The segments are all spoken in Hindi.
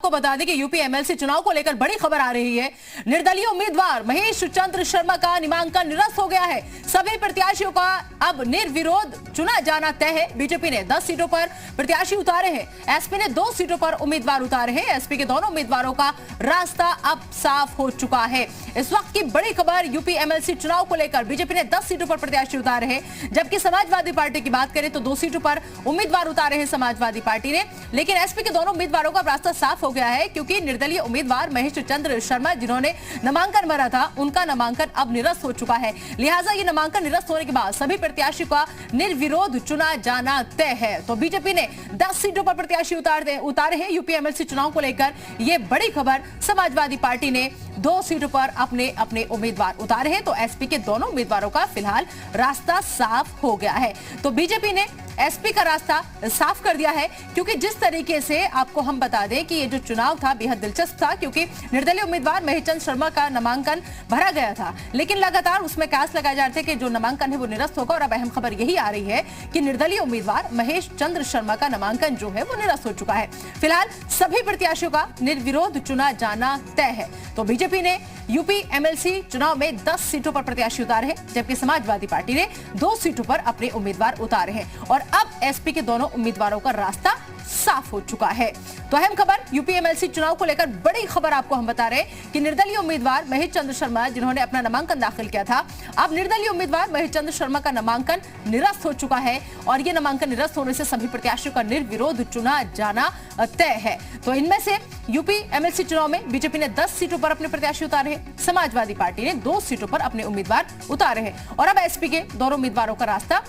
को बता दें कि यूपी एमएलसी चुनाव को लेकर बड़ी खबर आ रही है। निर्दलीय उम्मीदवार महेश चंद्र शर्मा का नामांकन निरस्त हो गया है। सभी प्रत्याशियों का अब निर्विरोध चुना जाना तय है। बीजेपी ने 10 सीटों पर प्रत्याशी उतारे हैं। एसपी ने 2 सीटों पर उम्मीदवार उतारे हैं। एसपी के दोनों उम्मीदवारों का रास्ता अब साफ हो चुका है। इस वक्त की बड़ी खबर यूपी एमएलसी चुनाव को लेकर बीजेपी ने 10 सीटों पर प्रत्याशी उतारे हैं, जबकि समाजवादी पार्टी की बात करें तो 2 सीटों पर उम्मीदवार उतारे हैं समाजवादी पार्टी ने। लेकिन एसपी के दोनों उम्मीदवारों का रास्ता साफ हो गया है, क्योंकि निर्दलीय उम्मीदवार महेश चंद्र शर्मा जिन्होंने नामांकन भरा था, उनका नामांकन अब निरस्त हो चुका है। लिहाजा ये नामांकन निरस्त होने के बाद सभी प्रत्याशी का निर्विरोध चुना जाना तय है। तो बीजेपी ने 10 सीटों पर प्रत्याशी उतारे हैं यूपी एमएलसी चुनाव को लेकर। ये बड़ी खबर। समाजवादी पार्टी ने 2 सीटों पर अपने अपने उम्मीदवार उतारे हैं। तो एसपी के दोनों उम्मीदवारों का फिलहाल रास्ता साफ हो गया है। तो बीजेपी ने एसपी का रास्ता साफ कर दिया है, क्योंकि जिस तरीके से आपको हम बता दें कि ये जो चुनाव था बेहद दिलचस्प था, क्योंकि निर्दलीय उम्मीदवार महेश चंद्र शर्मा का नामांकन भरा गया था, लेकिन लगातार उसमें कयास लगाए जा रहे थे कि जो नामांकन है वो निरस्त होगा। और अब अहम खबर यही आ रही है कि निर्दलीय उम्मीदवार महेश चंद्र शर्मा का नामांकन जो है वो निरस्त हो चुका है। फिलहाल सभी प्रत्याशियों का निर्विरोध चुना जाना तय है। तो बीजेपी ने यूपी एमएलसी चुनाव में 10 सीटों पर प्रत्याशी उतारे हैं, जबकि समाजवादी पार्टी ने 2 सीटों पर अपने उम्मीदवार उतारे हैं। और अब एसपी के दोनों उम्मीदवारों का रास्ता साफ हो चुका है। तो अहम खबर यूपी एमएलसी चुनाव को लेकर बड़ी खबर आपको हम बता रहे हैं कि निर्दलीय उम्मीदवार महेश चंद्र शर्मा जिन्होंने अपना नामांकन दाखिल किया था, अब निर्दलीय उम्मीदवार महेश चंद्र शर्मा का नामांकन निरस्त हो चुका है। और यह नामांकन निरस्त होने से सभी प्रत्याशियों का निर्विरोध चुना जाना तय है। तो इनमें से यूपी एमएलसी चुनाव में बीजेपी ने 10 सीटों पर अपने प्रत्याशी उतारे हैं। समाजवादी पार्टी ने 2 सीटों पर अपने उम्मीदवार उतारे हैं। और अब एसपी के दोनों उम्मीदवारों का रास्ता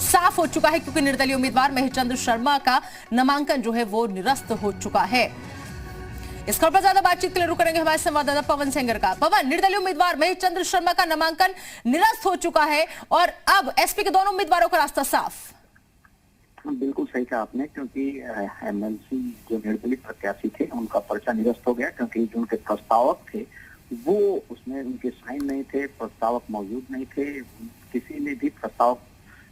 साफ हो चुका है, क्योंकि निर्दलीय उम्मीदवार महेश चंद्र शर्मा का नामांकन जो है वो निरस्त हो चुका है। इस खबर पर ज्यादा बातचीत के लिए रुक करेंगे हमारे संवाददाता पवन सेंगर का। पवन, निर्दलीय उम्मीदवार महेश चंद्र शर्मा का नामांकन निरस्त हो चुका है और अब एसपी के दोनों उम्मीदवारों का रास्ता साफ। बिल्कुल सही कहा आपने, क्योंकि एमएलसी जो निर्दलीय प्रत्याशी थे उनका पर्चा निरस्त हो गया, क्योंकि जो उनके प्रस्तावक थे वो उसमें उनके साइन नहीं थे, प्रस्तावक मौजूद नहीं थे, किसी ने भी प्रस्तावक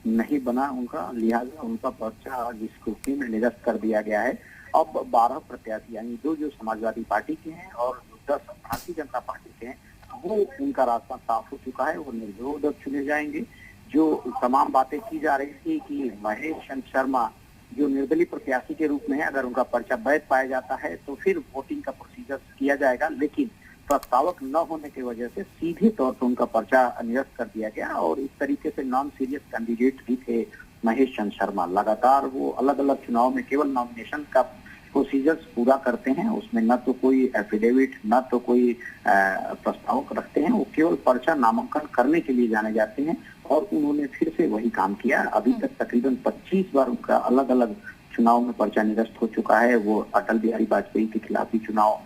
नहीं बना उनका, लिहाजा उनका पर्चा स्क्रूटनी में निरस्त कर दिया गया है। अब 12 प्रत्याशी यानी जो समाजवादी पार्टी के हैं और 10 भारतीय जनता पार्टी के हैं, वो उनका रास्ता साफ हो चुका है। वो निर्विरोध चुने जाएंगे। जो तमाम बातें की जा रही थी कि महेश चंद्र शर्मा जो निर्दलीय प्रत्याशी के रूप में है, अगर उनका पर्चा वैध पाया जाता है तो फिर वोटिंग का प्रोसीजर किया जाएगा, लेकिन प्रस्तावक न होने की वजह से सीधे तौर पर उनका पर्चा निरस्त कर दिया गया। और इस तरीके से नॉन सीरियस कैंडिडेट भी थे महेश चंद्र शर्मा। लगातार वो अलग अलग चुनाव में केवल नॉमिनेशन का प्रोसीजर्स पूरा करते हैं, उसमें न तो कोई एफिडेविट न तो कोई प्रस्तावक रखते हैं, वो केवल पर्चा नामांकन करने के लिए जाने जाते हैं। और उन्होंने फिर से वही काम किया। अभी तक तकरीबन 25 बार उनका अलग अलग चुनाव में पर्चा निरस्त हो चुका है। वो अटल बिहारी वाजपेयी के खिलाफ भी चुनाव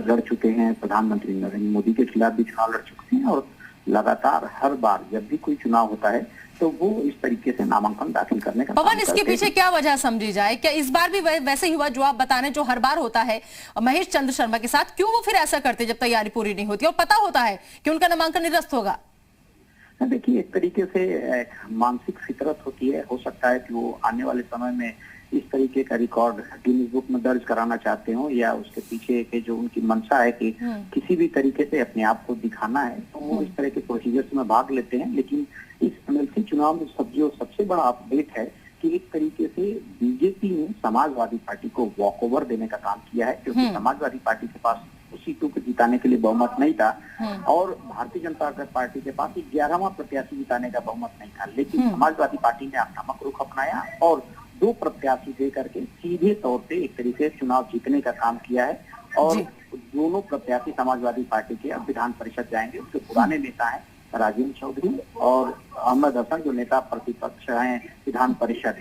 लड़ चुके हैं, प्रधानमंत्री नरेंद्र मोदी के खिलाफ भी चुनाव लड़ चुके हैं, और लगातार हर बार जब भी कोई चुनाव होता है तो वो इस तरीके से नामांकन दाखिल करने का पवन, इसके पीछे क्या वजह समझी जाए? क्या इस बार भी वैसे ही हुआ जो आप बता रहे हैं, जो हर बार होता है महेश चंद्र शर्मा के साथ? क्यों वो फिर ऐसा करते जब तैयारी पूरी नहीं होती और पता होता है कि उनका नामांकन निरस्त होगा? देखिए, एक तरीके से मानसिक फितरत होती है। हो सकता है कि वो आने वाले समय में इस तरीके का रिकॉर्ड गिनीज बुक में दर्ज कराना चाहते हो, या उसके पीछे के जो उनकी मंशा है कि किसी भी तरीके से अपने आप को दिखाना है, तो वो इस तरह के प्रोसीजर्स में भाग लेते हैं। लेकिन इस एमएलसी चुनाव में सबसे बड़ा अपडेट है कि एक तरीके से बीजेपी ने समाजवादी पार्टी को वॉकओवर देने का काम किया है, क्योंकि समाजवादी पार्टी के पास उस सीटों को जिताने के लिए बहुमत नहीं था, और भारतीय जनता पार्टी के पास 11वां प्रत्याशी जिताने का बहुमत नहीं था। लेकिन समाजवादी पार्टी ने आक्रामक रुख अपनाया और 2 प्रत्याशी दे करके सीधे तौर पे एक तरीके से चुनाव जीतने का काम किया है। और दोनों प्रत्याशी समाजवादी पार्टी के अब विधान परिषद जाएंगे। उनके पुराने नेता हैं राजेंद्र चौधरी और अहमद हसन, जो नेता प्रतिपक्ष हैं विधान परिषद।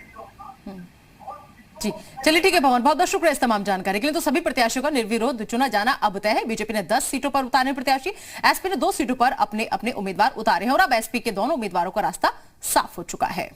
जी चलिए, ठीक है पवन, बहुत बहुत शुक्रिया इस तमाम जानकारी के लिए। तो सभी प्रत्याशियों का निर्विरोध चुना जाना अब तय है। बीजेपी ने 10 सीटों पर उतारे प्रत्याशी, एसपी ने 2 सीटों पर अपने अपने उम्मीदवार उतारे हैं, और अब एसपी के दोनों उम्मीदवारों का रास्ता साफ हो चुका है।